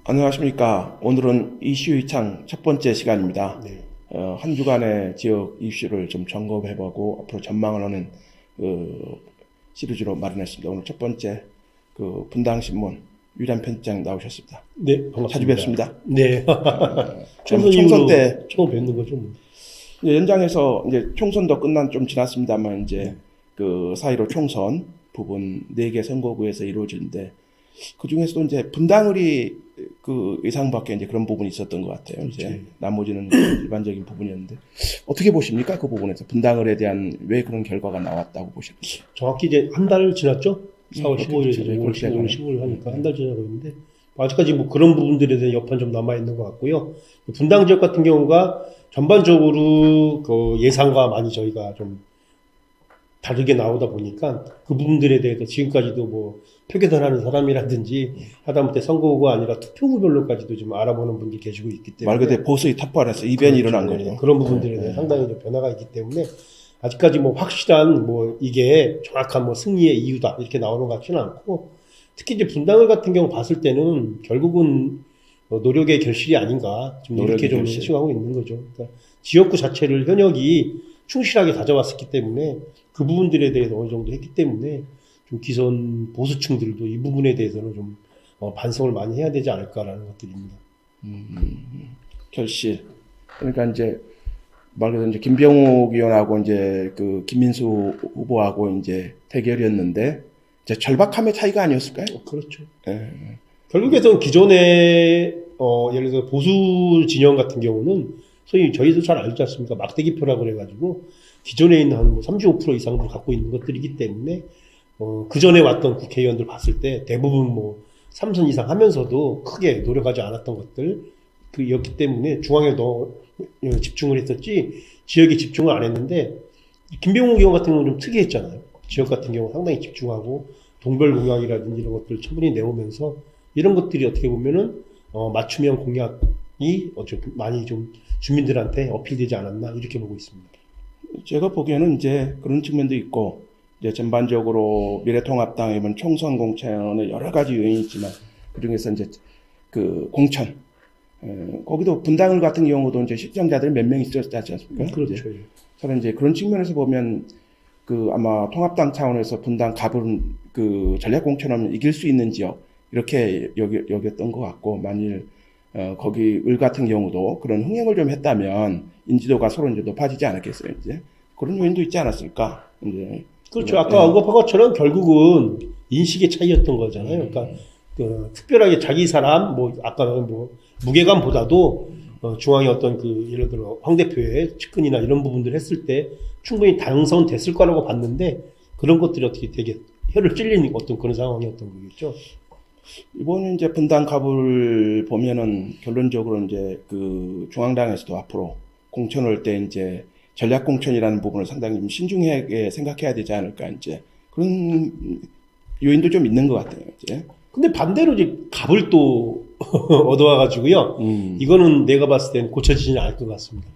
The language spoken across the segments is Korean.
안녕하십니까. 오늘은 이슈 이창 첫 번째 시간입니다. 네. 한 주간의 지역 이슈를 좀 점검해보고 앞으로 전망을 하는 시리즈로 마련했습니다. 오늘 첫 번째 분당신문 유란 편집장 나오셨습니다. 네, 반갑습니다. 자주 뵙습니다. 네. 총선 때 처음 뵙는 거죠. 뭐. 연장에서 이제 총선도 끝난 좀 지났습니다만 이제 그 사이로 총선 부분 4개 선거구에서 이루어지는데 그 중에서도 이제 분당을이 그 예상 밖에 이제 그런 부분이 있었던 것 같아요. 그렇지. 이제 나머지는 일반적인 부분이었는데 어떻게 보십니까? 그 부분에서 분당을에 대한 왜 그런 결과가 나왔다고 보십니까? 정확히 이제 한 달 지났죠? 4월 15일에서 그렇죠. 5월 15일 하니까 한 달 지나고 있는데 아직까지 뭐 그런 부분들에 대한 여파는 좀 남아 있는 것 같고요. 분당 지역 같은 경우가 전반적으로 그 예상과 많이 저희가 좀 다르게 나오다 보니까 그 부분들에 대해서 지금까지도 뭐 표결하는 사람이라든지 하다못해 선거구가 아니라 투표구별로까지도 좀 알아보는 분들이 계시고 있기 때문에 말 그대로 보수의 탑발에서 이변이 일어난 네, 거죠. 그런 부분들에 대해 상당히 좀 변화가 있기 때문에 아직까지 뭐 확실한 뭐 이게 정확한 뭐 승리의 이유다 이렇게 나오는 것 같지는 않고 특히 이제 분당을 같은 경우 봤을 때는 결국은 노력의 결실이 아닌가 좀 이렇게 좀 생각하고 있는 거죠. 그러니까 지역구 자체를 현역이 충실하게 가져왔었기 때문에 그 부분들에 대해서 어느 정도 했기 때문에 좀 기존 보수층들도 이 부분에 대해서는 좀 반성을 많이 해야 되지 않을까라는 것들입니다. 결실. 그러니까 이제 말 그대로 이제 김병욱 의원하고 이제 그 김민수 후보하고 이제 대결이었는데 이제 절박함의 차이가 아니었을까요? 그렇죠. 예. 결국에는 기존의 예를 들어 보수 진영 같은 경우는 소위 저희도 잘 알지 않습니까? 막대기표라고 그래가지고 기존에 있는 한 35% 이상을 갖고 있는 것들이기 때문에 그 전에 왔던 국회의원들 봤을 때 대부분 뭐 3선 이상 하면서도 크게 노력하지 않았던 것들 그였기 때문에 중앙에 더 집중을 했었지 지역에 집중을 안 했는데 김병욱 의원 같은 경우는 좀 특이했잖아요. 지역 같은 경우 상당히 집중하고 동별 공약이라든지 이런 것들을 충분히 내오면서 이런 것들이 어떻게 보면은 맞춤형 공약이 많이 좀 주민들한테 어필되지 않았나 이렇게 보고 있습니다. 제가 보기에는 이제 그런 측면도 있고 이제 전반적으로 미래통합당이면 총선 공천에 여러 가지 요인이 있지만 그 중에서 이제 그 공천 거기도 분당을 같은 경우도 이제 시청자들이 몇 명 있었지 않습니까? 그렇죠. 저는 이제 그런 측면에서 보면 그 아마 통합당 차원에서 분당 갑은 그 전략 공천하면 이길 수 있는 지역 이렇게 여겼던 것 같고 만일 거기 을 같은 경우도 그런 흥행을 좀 했다면 인지도가 서로 이제 높아지지 않았겠어요. 이제 그런 요인도 있지 않았을까? 이제 그렇죠. 아까 언급한 것처럼 결국은 인식의 차이였던 거잖아요. 그러니까 특별하게 자기 사람 뭐 아까는 뭐 무게감보다도 중앙의 어떤 그 예를 들어 황 대표의 측근이나 이런 부분들 했을 때 충분히 당선됐을 거라고 봤는데 그런 것들이 어떻게 되게 혀를 찔리는 어떤 그런 상황이었던 거겠죠. 이번에 이제 분당 갑을 보면은 결론적으로 이제 그 중앙당에서도 앞으로 공천을 할 때 이제 전략 공천이라는 부분을 상당히 좀 신중하게 생각해야 되지 않을까 이제 그런 요인도 좀 있는 것 같아요. 이제. 근데 반대로 이제 갑을 또 얻어와가지고요. 이거는 내가 봤을 땐 고쳐지지는 않을 것 같습니다.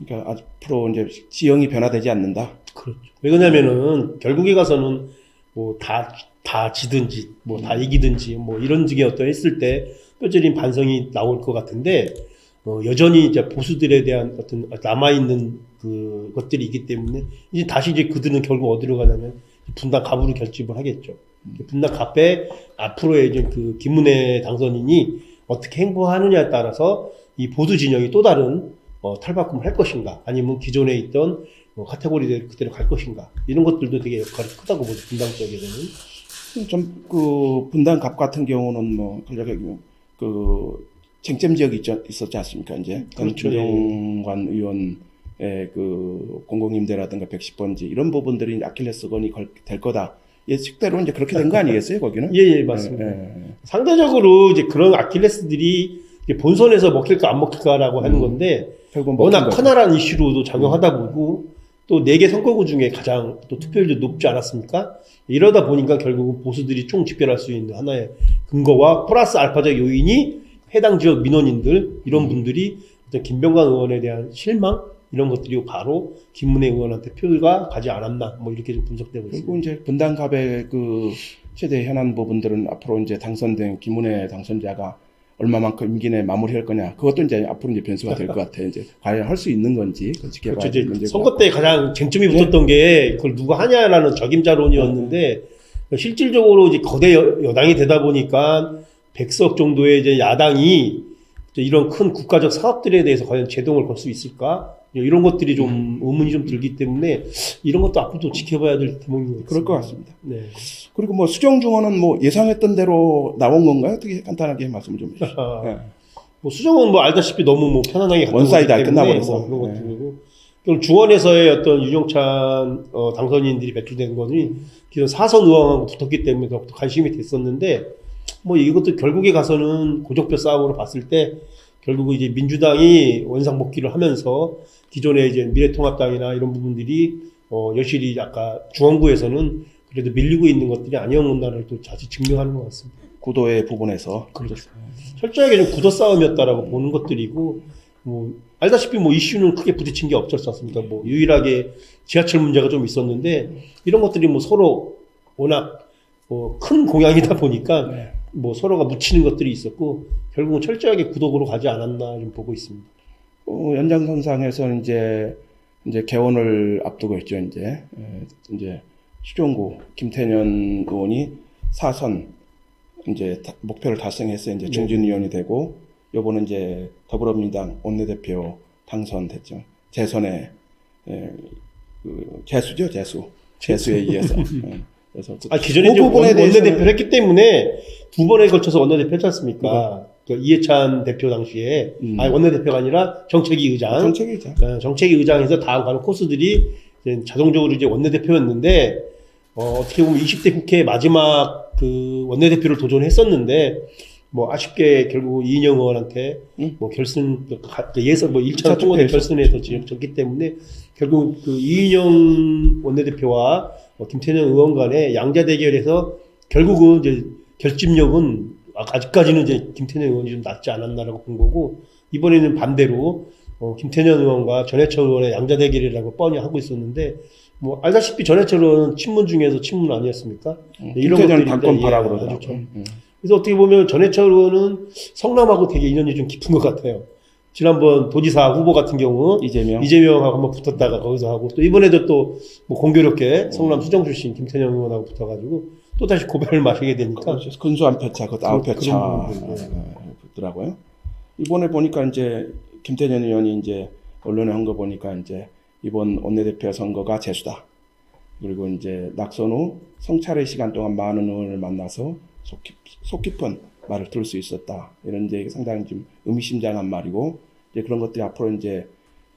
그러니까 앞으로 이제 지형이 변화되지 않는다. 그렇죠. 왜냐면은 결국에 가서는 뭐 다 지든지 뭐 다 이기든지 뭐 이런 식의 어떤 했을 때 뼈저린 반성이 나올 것 같은데 여전히 이제 보수들에 대한 어떤 남아있는 그 것들이 있기 때문에 이제 다시 이제 그들은 결국 어디로 가냐면 분당 갑으로 결집을 하겠죠. 분당 갑에 앞으로의 이제 그 김문혜 당선인이 어떻게 행보하느냐에 따라서 이 보수 진영이 또 다른 탈바꿈을 할 것인가 아니면 기존에 있던 카테고리대로 그대로 갈 것인가 이런 것들도 되게 역할이 크다고 보죠. 분당 지역에서는. 좀 그 분당 갑 같은 경우는 뭐 전략에 그 쟁점 지역이 있었지 않습니까? 이제 그렇죠. 김정관 의원의 그 공공임대라든가 110번지 이런 부분들이 아킬레스건이 될 거다. 예측대로 이제 그렇게 된 거 아니겠어요, 거기는? 예, 맞습니다. 상대적으로 이제 그런 아킬레스들이 이제 본선에서 먹힐까 안 먹힐까라고 하는 건데 결국은 워낙 커다란 이슈로도 작용하다 보고 또 4개 선거구 중에 가장 또 투표율도 높지 않았습니까? 이러다 보니까 결국은 보수들이 총 집결할 수 있는 하나의 근거와 플러스 알파적 요인이 해당 지역 민원인들 이런 분들이 어떤 김병관 의원에 대한 실망 이런 것들이 바로 김문혜 의원한테 표가 가지 않았나 뭐 이렇게 좀 분석되고 있습니다. 그리고 이제 분당갑의 그 최대 현안 부분들은 앞으로 이제 당선된 김문혜 당선자가 얼마만큼 임기 내에 마무리할 거냐. 그것도 이제 앞으로 이제 변수가 될 것 같아요. 이제 과연 할 수 있는 건지 그걸 지켜봐야 그렇죠. 될 이제 문제고. 선거 때 가장 쟁점이 붙었던 게 그걸 누가 하냐라는 적임자론이었는데 실질적으로 이제 거대 여당이 되다 보니까 100석 정도의 이제 야당이 이제 이런 큰 국가적 사업들에 대해서 과연 제동을 걸 수 있을까? 이런 것들이 좀 의문이 좀 들기 때문에 이런 것도 앞으로 지켜봐야 될 대목인 것 같습니다. 그럴 것 같습니다. 네. 그리고 뭐 수정 중원은 뭐 예상했던 대로 나온 건가요? 어떻게 간단하게 말씀 좀 해주시죠. 네. 뭐 수정은 뭐 알다시피 너무 뭐 편안하게 갔다 원사이드 오기 때문에 끝나버려서. 뭐 그런 것들이고 그럼 중원에서의 어떤 윤영찬 당선인들이 배출된 거는 기존 사선 의원하고 붙었기 때문에 더욱더 관심이 됐었는데 뭐 이것도 결국에 가서는 고적표 싸움으로 봤을 때 결국은 이제 민주당이 원상복귀를 하면서 기존의 이제 미래통합당이나 이런 부분들이 여실히 아까 중원구에서는 그래도 밀리고 있는 것들이 아니었는다를 또 다시 증명하는 것 같습니다. 구도의 부분에서. 그렇죠. 철저하게 좀 구도 싸움이었다라고 보는 것들이고, 뭐, 알다시피 뭐 이슈는 크게 부딪힌 게 없었지 않습니까? 뭐, 유일하게 지하철 문제가 좀 있었는데, 이런 것들이 뭐 서로 워낙 큰 공약이다 보니까, 네. 뭐 서로가 묻히는 것들이 있었고, 결국은 철저하게 구독으로 가지 않았나 좀 보고 있습니다. 연장선상에서 이제 개원을 앞두고 있죠. 이제 수정구 김태년 의원이 4선 이제 목표를 달성해서 이제 중진위원이 되고, 요번은 이제 더불어민주당 원내대표 당선됐죠. 재선에 재수죠, 재수에 의해서. 그래서 기존에 그 부분에 원내대표를 했기 때문에 두 번에 걸쳐서 원내대표 했지 않습니까? 그 이해찬 대표 당시에 원내대표가 아니라 정책위 의장. 정책위 의장에서 다음 가는 코스들이 이제 자동적으로 이제 원내대표였는데 어떻게 보면 20대 국회 마지막 그 원내대표를 도전했었는데 뭐 아쉽게 결국 이인영 의원한테 뭐 결승 예선 뭐 1차 통과된 결선에서 졌기 때문에 결국 그 이인영 원내대표와 김태년 의원 간의 양자 대결에서 결국은 이제 결집력은 아직까지는 이제 김태년 의원이 좀 낫지 않았나라고 본 거고, 이번에는 반대로 김태년 의원과 전해철 의원의 양자 대결이라고 뻔히 하고 있었는데, 뭐 알다시피 전해철 의원은 친문 중에서 친문 아니었습니까? 이런 것들이 당권파라 그러더라고요. 그래서 어떻게 보면 전해철 의원은 성남하고 되게 인연이 좀 깊은 것 같아요. 지난번 도지사 후보 같은 경우 이재명하고 한번 붙었다가 거기서 하고, 또 이번에도 또 뭐 공교롭게 성남 수정 출신 김태년 의원하고 붙어가지고 또 다시 고배를 마시게 되니까 근소한 표차, 그 9표차 붙더라고요. 이번에 보니까 이제 김태년 의원이 이제 언론에 한 거 보니까 이제 이번 원내대표 선거가 재수다. 그리고 이제 낙선 후 성찰의 시간 동안 많은 의원을 만나서 속 깊은 말을 들을 수 있었다. 이런 이제 상당히 좀 의미심장한 말이고, 이제 그런 것들이 앞으로 이제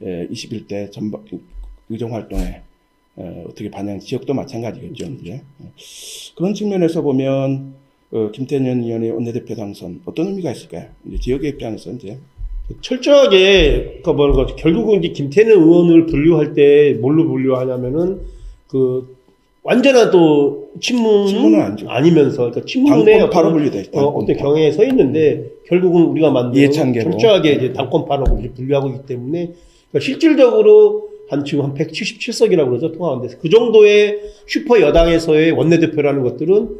21대 전반 의정 활동에 어떻게 반영, 지역도 마찬가지겠죠. 이제. 그런 측면에서 보면 김태년 의원의 원내대표 당선 어떤 의미가 있을까요? 이제 지역의 입장에서 이제 철저하게 결국은 이제 김태년 의원을 분류할 때 뭘로 분류하냐면은 그 완전한 또 친문은 아니면서, 그러니까 친문의 어떤 경향에 서 있는데 결국은 우리가 만든 철저하게 이제 당권파라고 분류하고 있기 때문에, 그러니까 실질적으로 지금 한 177석이라고 그러죠, 통합원내에서. 그 정도의 슈퍼 여당에서의 원내대표라는 것들은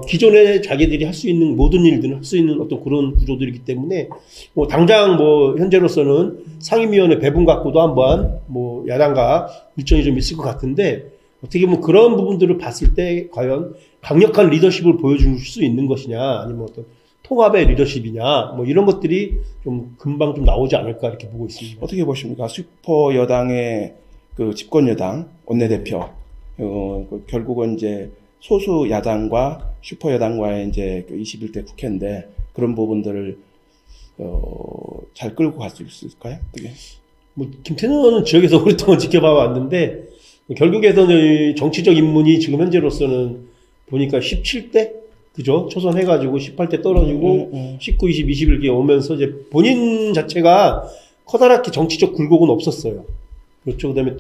기존에 자기들이 할 수 있는 모든 일들을 할 수 있는 어떤 그런 구조들이기 때문에, 뭐 당장 뭐 현재로서는 상임위원회 배분 갖고도 한번 뭐 야당과 일정이 좀 있을 것 같은데, 어떻게 보면 그런 부분들을 봤을 때 과연 강력한 리더십을 보여줄 수 있는 것이냐, 아니면 어떤 통합의 리더십이냐, 뭐 이런 것들이 좀 금방 좀 나오지 않을까 이렇게 보고 있습니다. 어떻게 보십니까? 슈퍼 여당의 그 집권 여당 원내대표, 결국은 이제 소수 야당과 슈퍼 여당과의 이제 그 21대 국회인데, 그런 부분들을 잘 끌고 갈 수 있을까요? 어떻게? 뭐 김태년 의원은 지역에서 오랫동안 지켜봐 왔는데, 결국에서는 정치적 입문이 지금 현재로서는 보니까 17대? 그죠? 초선해가지고 18대 떨어지고 19, 20, 21개 오면서 이제 본인 자체가 커다랗게 정치적 굴곡은 없었어요. 그렇죠. 그 다음에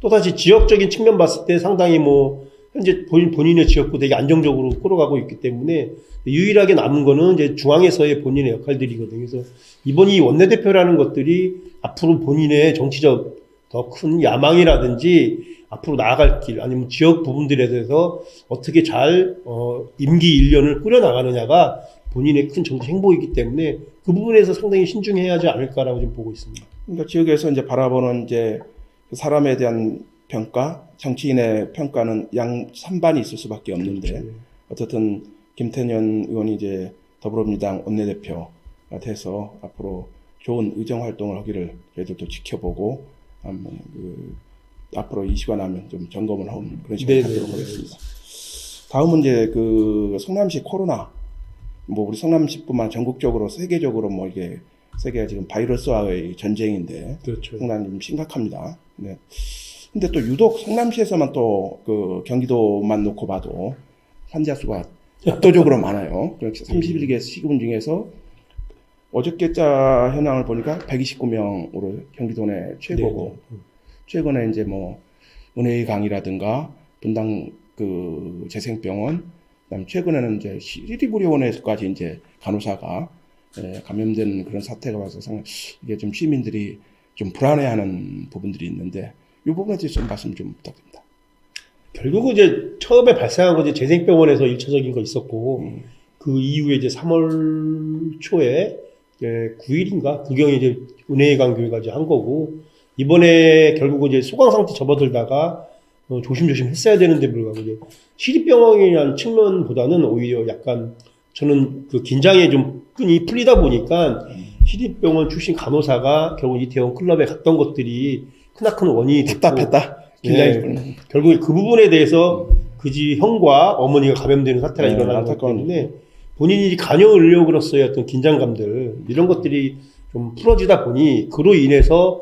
또다시 지역적인 측면 봤을 때 상당히 뭐, 현재 본인의 지역구 되게 안정적으로 끌어가고 있기 때문에 유일하게 남은 거는 이제 중앙에서의 본인의 역할들이거든요. 그래서 이번 이 원내대표라는 것들이 앞으로 본인의 정치적 더 큰 야망이라든지 앞으로 나아갈 길, 아니면 지역 부분들에 대해서 어떻게 잘 임기 1년을 꾸려나가느냐가 본인의 큰 정치 행보이기 때문에 그 부분에서 상당히 신중해야 하지 않을까라고 좀 보고 있습니다. 그러니까 지역에서 이제 바라보는 이제 사람에 대한 평가, 정치인의 평가는 양 산반이 있을 수밖에 없는데 그렇죠. 어쨌든 김태년 의원이 이제 더불어민주당 원내대표가 돼서 앞으로 좋은 의정 활동을 하기를 저희들도 지켜보고 한번 앞으로 이 시간 하면 좀 점검을 하는 그런 시간을 갖도록 하겠습니다. 다음은 이제 그 성남시 코로나, 뭐 우리 성남시뿐만 전국적으로 세계적으로 뭐 이게 세계가 지금 바이러스와의 전쟁인데 그렇죠. 상당히 좀 심각합니다. 네. 근데 또 유독 성남시에서만 또 그 경기도만 놓고 봐도 환자 수가 압도적으로 많아요. 31개 시군 중에서 어저께자 현황을 보니까 129명으로 경기도 내 최고고, 최근에 이제 뭐 은혜의 강이라든가 분당 그 재생병원, 그다음 최근에는 이제 시립의료원에서까지 이제 간호사가 감염된 그런 사태가 와서 이게 좀 시민들이 좀 불안해하는 부분들이 있는데 이 부분에 대해서 좀 말씀 좀 부탁드립니다. 결국은 이제 처음에 발생한 건 이제 재생병원에서 1차적인 거 있었고 그 이후에 이제 3월 초에 9일인가 그경에 이제 은혜의 강 교회가 이제 한 거고 이번에 결국은 이제 소강 상태 접어들다가 조심조심 했어야 되는데 불구하고 이제 시립병원이라는 측면보다는 오히려 약간 저는 그 긴장에 좀 끈이 풀리다 보니까 시립병원 출신 간호사가 결국 이태원 클럽에 갔던 것들이 크나큰 원인이 됐고 답답했다. 긴장이 결국에 그 부분에 대해서 그지 형과 어머니가 감염되는 사태가 일어나는 것 때문에 본인이 간염을 의료로서의 어떤 긴장감들 이런 것들이 좀 풀어지다 보니 그로 인해서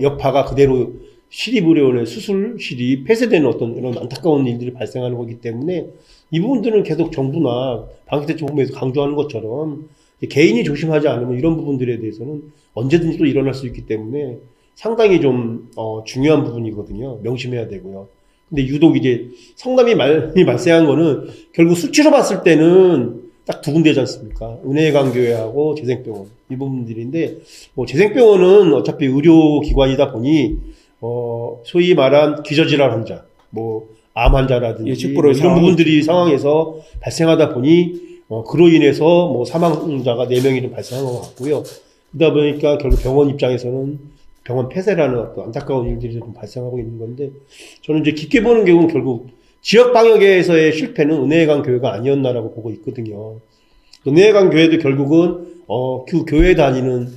여파가 그대로 시립의료원의 수술실이 폐쇄되는 어떤 이런 안타까운 일들이 발생하는 거기 때문에 이 부분들은 계속 정부나 방역대책본부에서 강조하는 것처럼 개인이 조심하지 않으면 이런 부분들에 대해서는 언제든지 또 일어날 수 있기 때문에 상당히 좀 중요한 부분이거든요. 명심해야 되고요. 근데 유독 이제 성남이 많이 발생한 거는 결국 수치로 봤을 때는 딱 두 군데지 않습니까? 은혜의 강교회하고 재생병원 이 부분들인데 뭐 재생병원은 어차피 의료기관이다 보니 소위 말한 기저질환 환자, 뭐 암 환자라든지 뭐 이런 부분들이 상황에서 발생하다 보니 그로 인해서 뭐 사망자가 4명이 좀 발생한 것 같고요. 그러다 보니까 결국 병원 입장에서는 병원 폐쇄라는 어떤 안타까운 일들이 좀 발생하고 있는 건데 저는 이제 깊게 보는 경우는 결국 지역 방역에서의 실패는 은혜의 강 교회가 아니었나라고 보고 있거든요. 은혜의 강 교회도 결국은 그 교회 다니는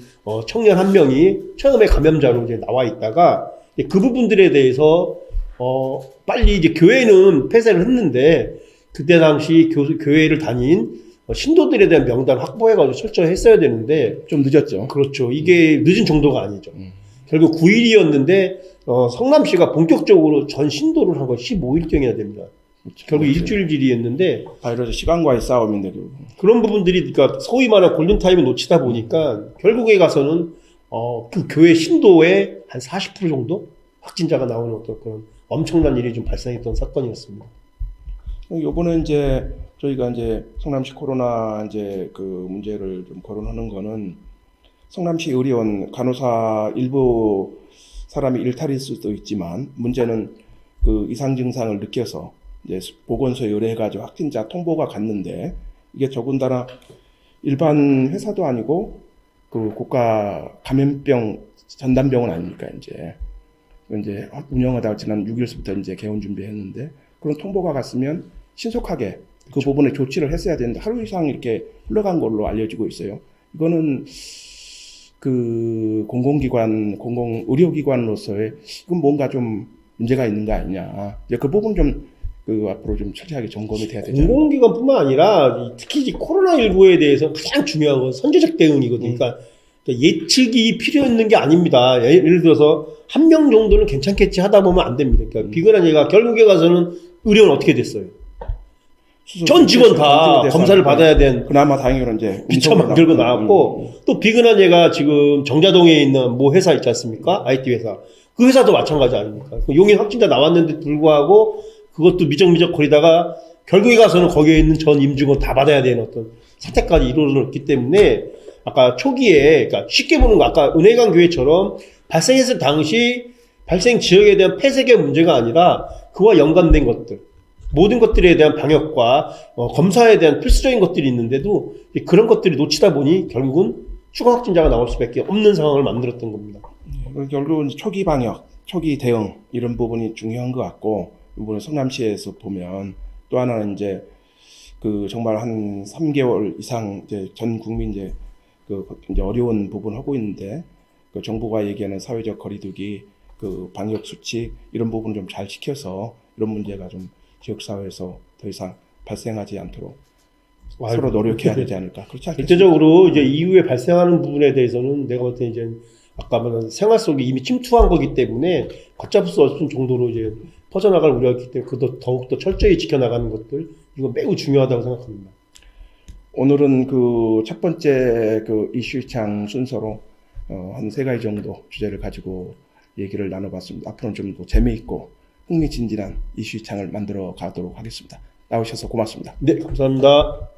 청년 한 명이 처음에 감염자로 이제 나와 있다가 그 부분들에 대해서 빨리 이제 교회는 폐쇄를 했는데 그때 당시 교회를 다닌 신도들에 대한 명단 확보해가지고 철저히 했어야 되는데 좀 늦었죠. 그렇죠. 이게 늦은 정도가 아니죠. 결국 9일이었는데 성남시가 본격적으로 전 신도를 한 건 15일경이나 됩니다. 그렇죠. 결국 일주일길이었는데 바이러스 시간과의 싸움인데 그런 부분들이 그러니까 소위 말하는 골든타임을 놓치다 보니까 결국에 가서는 그 교회 신도의 한 40% 정도 확진자가 나오는 어떤 그런 엄청난 일이 좀 발생했던 사건이었습니다. 요번에 이제 저희가 이제 성남시 코로나 이제 그 문제를 좀 거론하는 거는 성남시 의료원 간호사 일부 사람이 일탈일 수도 있지만 문제는 그 이상 증상을 느껴서 이제 보건소에 의뢰해가지고 확진자 통보가 갔는데 이게 더군다나 일반 회사도 아니고 그 국가 감염병 전담병원 아닙니까 이제 운영하다가 지난 6일부터 이제 개원 준비했는데 그런 통보가 갔으면 신속하게 그 그렇죠. 부분에 조치를 했어야 되는데 하루 이상 이렇게 흘러간 걸로 알려지고 있어요. 이거는 그 공공기관, 공공의료기관으로서의 이건 뭔가 좀 문제가 있는 거 아니냐. 이제 그 부분 좀 그 앞으로 좀 철저하게 점검이 돼야 되죠. 공공기관뿐만 아니라 특히 코로나19에 대해서 가장 중요한 건 선제적 대응이거든요. 그러니까 예측이 필요 있는 게 아닙니다. 예를 들어서 한 명 정도는 괜찮겠지 하다 보면 안 됩니다. 그러니까 비근한 얘가 결국에 가서는 의료는 어떻게 됐어요? 전 직원 다 검사를 받아야 된 그나마 다행히는 이제 비처 만들고 나왔고 또 비근한 얘가 지금 정자동에 있는 모 회사 있지 않습니까? IT 회사. 그 회사도 마찬가지 아닙니까? 용인 확진자 나왔는데 불구하고 그것도 미적미적 거리다가 결국에 가서는 거기에 있는 전 임직원 다 받아야 되는 어떤 사태까지 이루어졌기 때문에 아까 초기에 그러니까 쉽게 보는 거 아까 은혜강 교회처럼 발생했을 당시 발생 지역에 대한 폐쇄의 문제가 아니라 그와 연관된 것들 모든 것들에 대한 방역과 검사에 대한 필수적인 것들이 있는데도 그런 것들이 놓치다 보니 결국은 추가 확진자가 나올 수밖에 없는 상황을 만들었던 겁니다. 결국은 초기 방역, 초기 대응 이런 부분이 중요한 것 같고, 이번에 성남시에서 보면 또 하나는 이제 그 정말 한 3개월 이상 이제 전 국민 이제 이제 어려운 부분을 하고 있는데, 그 정부가 얘기하는 사회적 거리두기, 그 방역 수칙 이런 부분을 좀 잘 지켜서 이런 문제가 좀 지역 사회에서 더 이상 발생하지 않도록 서로 노력해야 되지 않을까. 그렇지 않겠습니까? 실제적으로 이제 이후에 발생하는 부분에 대해서는 내가 볼 때 이제 아까 말한 생활 속에 이미 침투한 거기 때문에 걷잡을 수 없을 정도로 이제 퍼져나갈 우려가 있기 때문에 그것도 더욱더 철저히 지켜나가는 것들, 이거 매우 중요하다고 생각합니다. 오늘은 그 첫 번째 그 이슈창 순서로 한 3가지 정도 주제를 가지고 얘기를 나눠봤습니다. 앞으로는 좀 더 재미있고 흥미진진한 이슈창을 만들어 가도록 하겠습니다. 나오셔서 고맙습니다. 네, 감사합니다.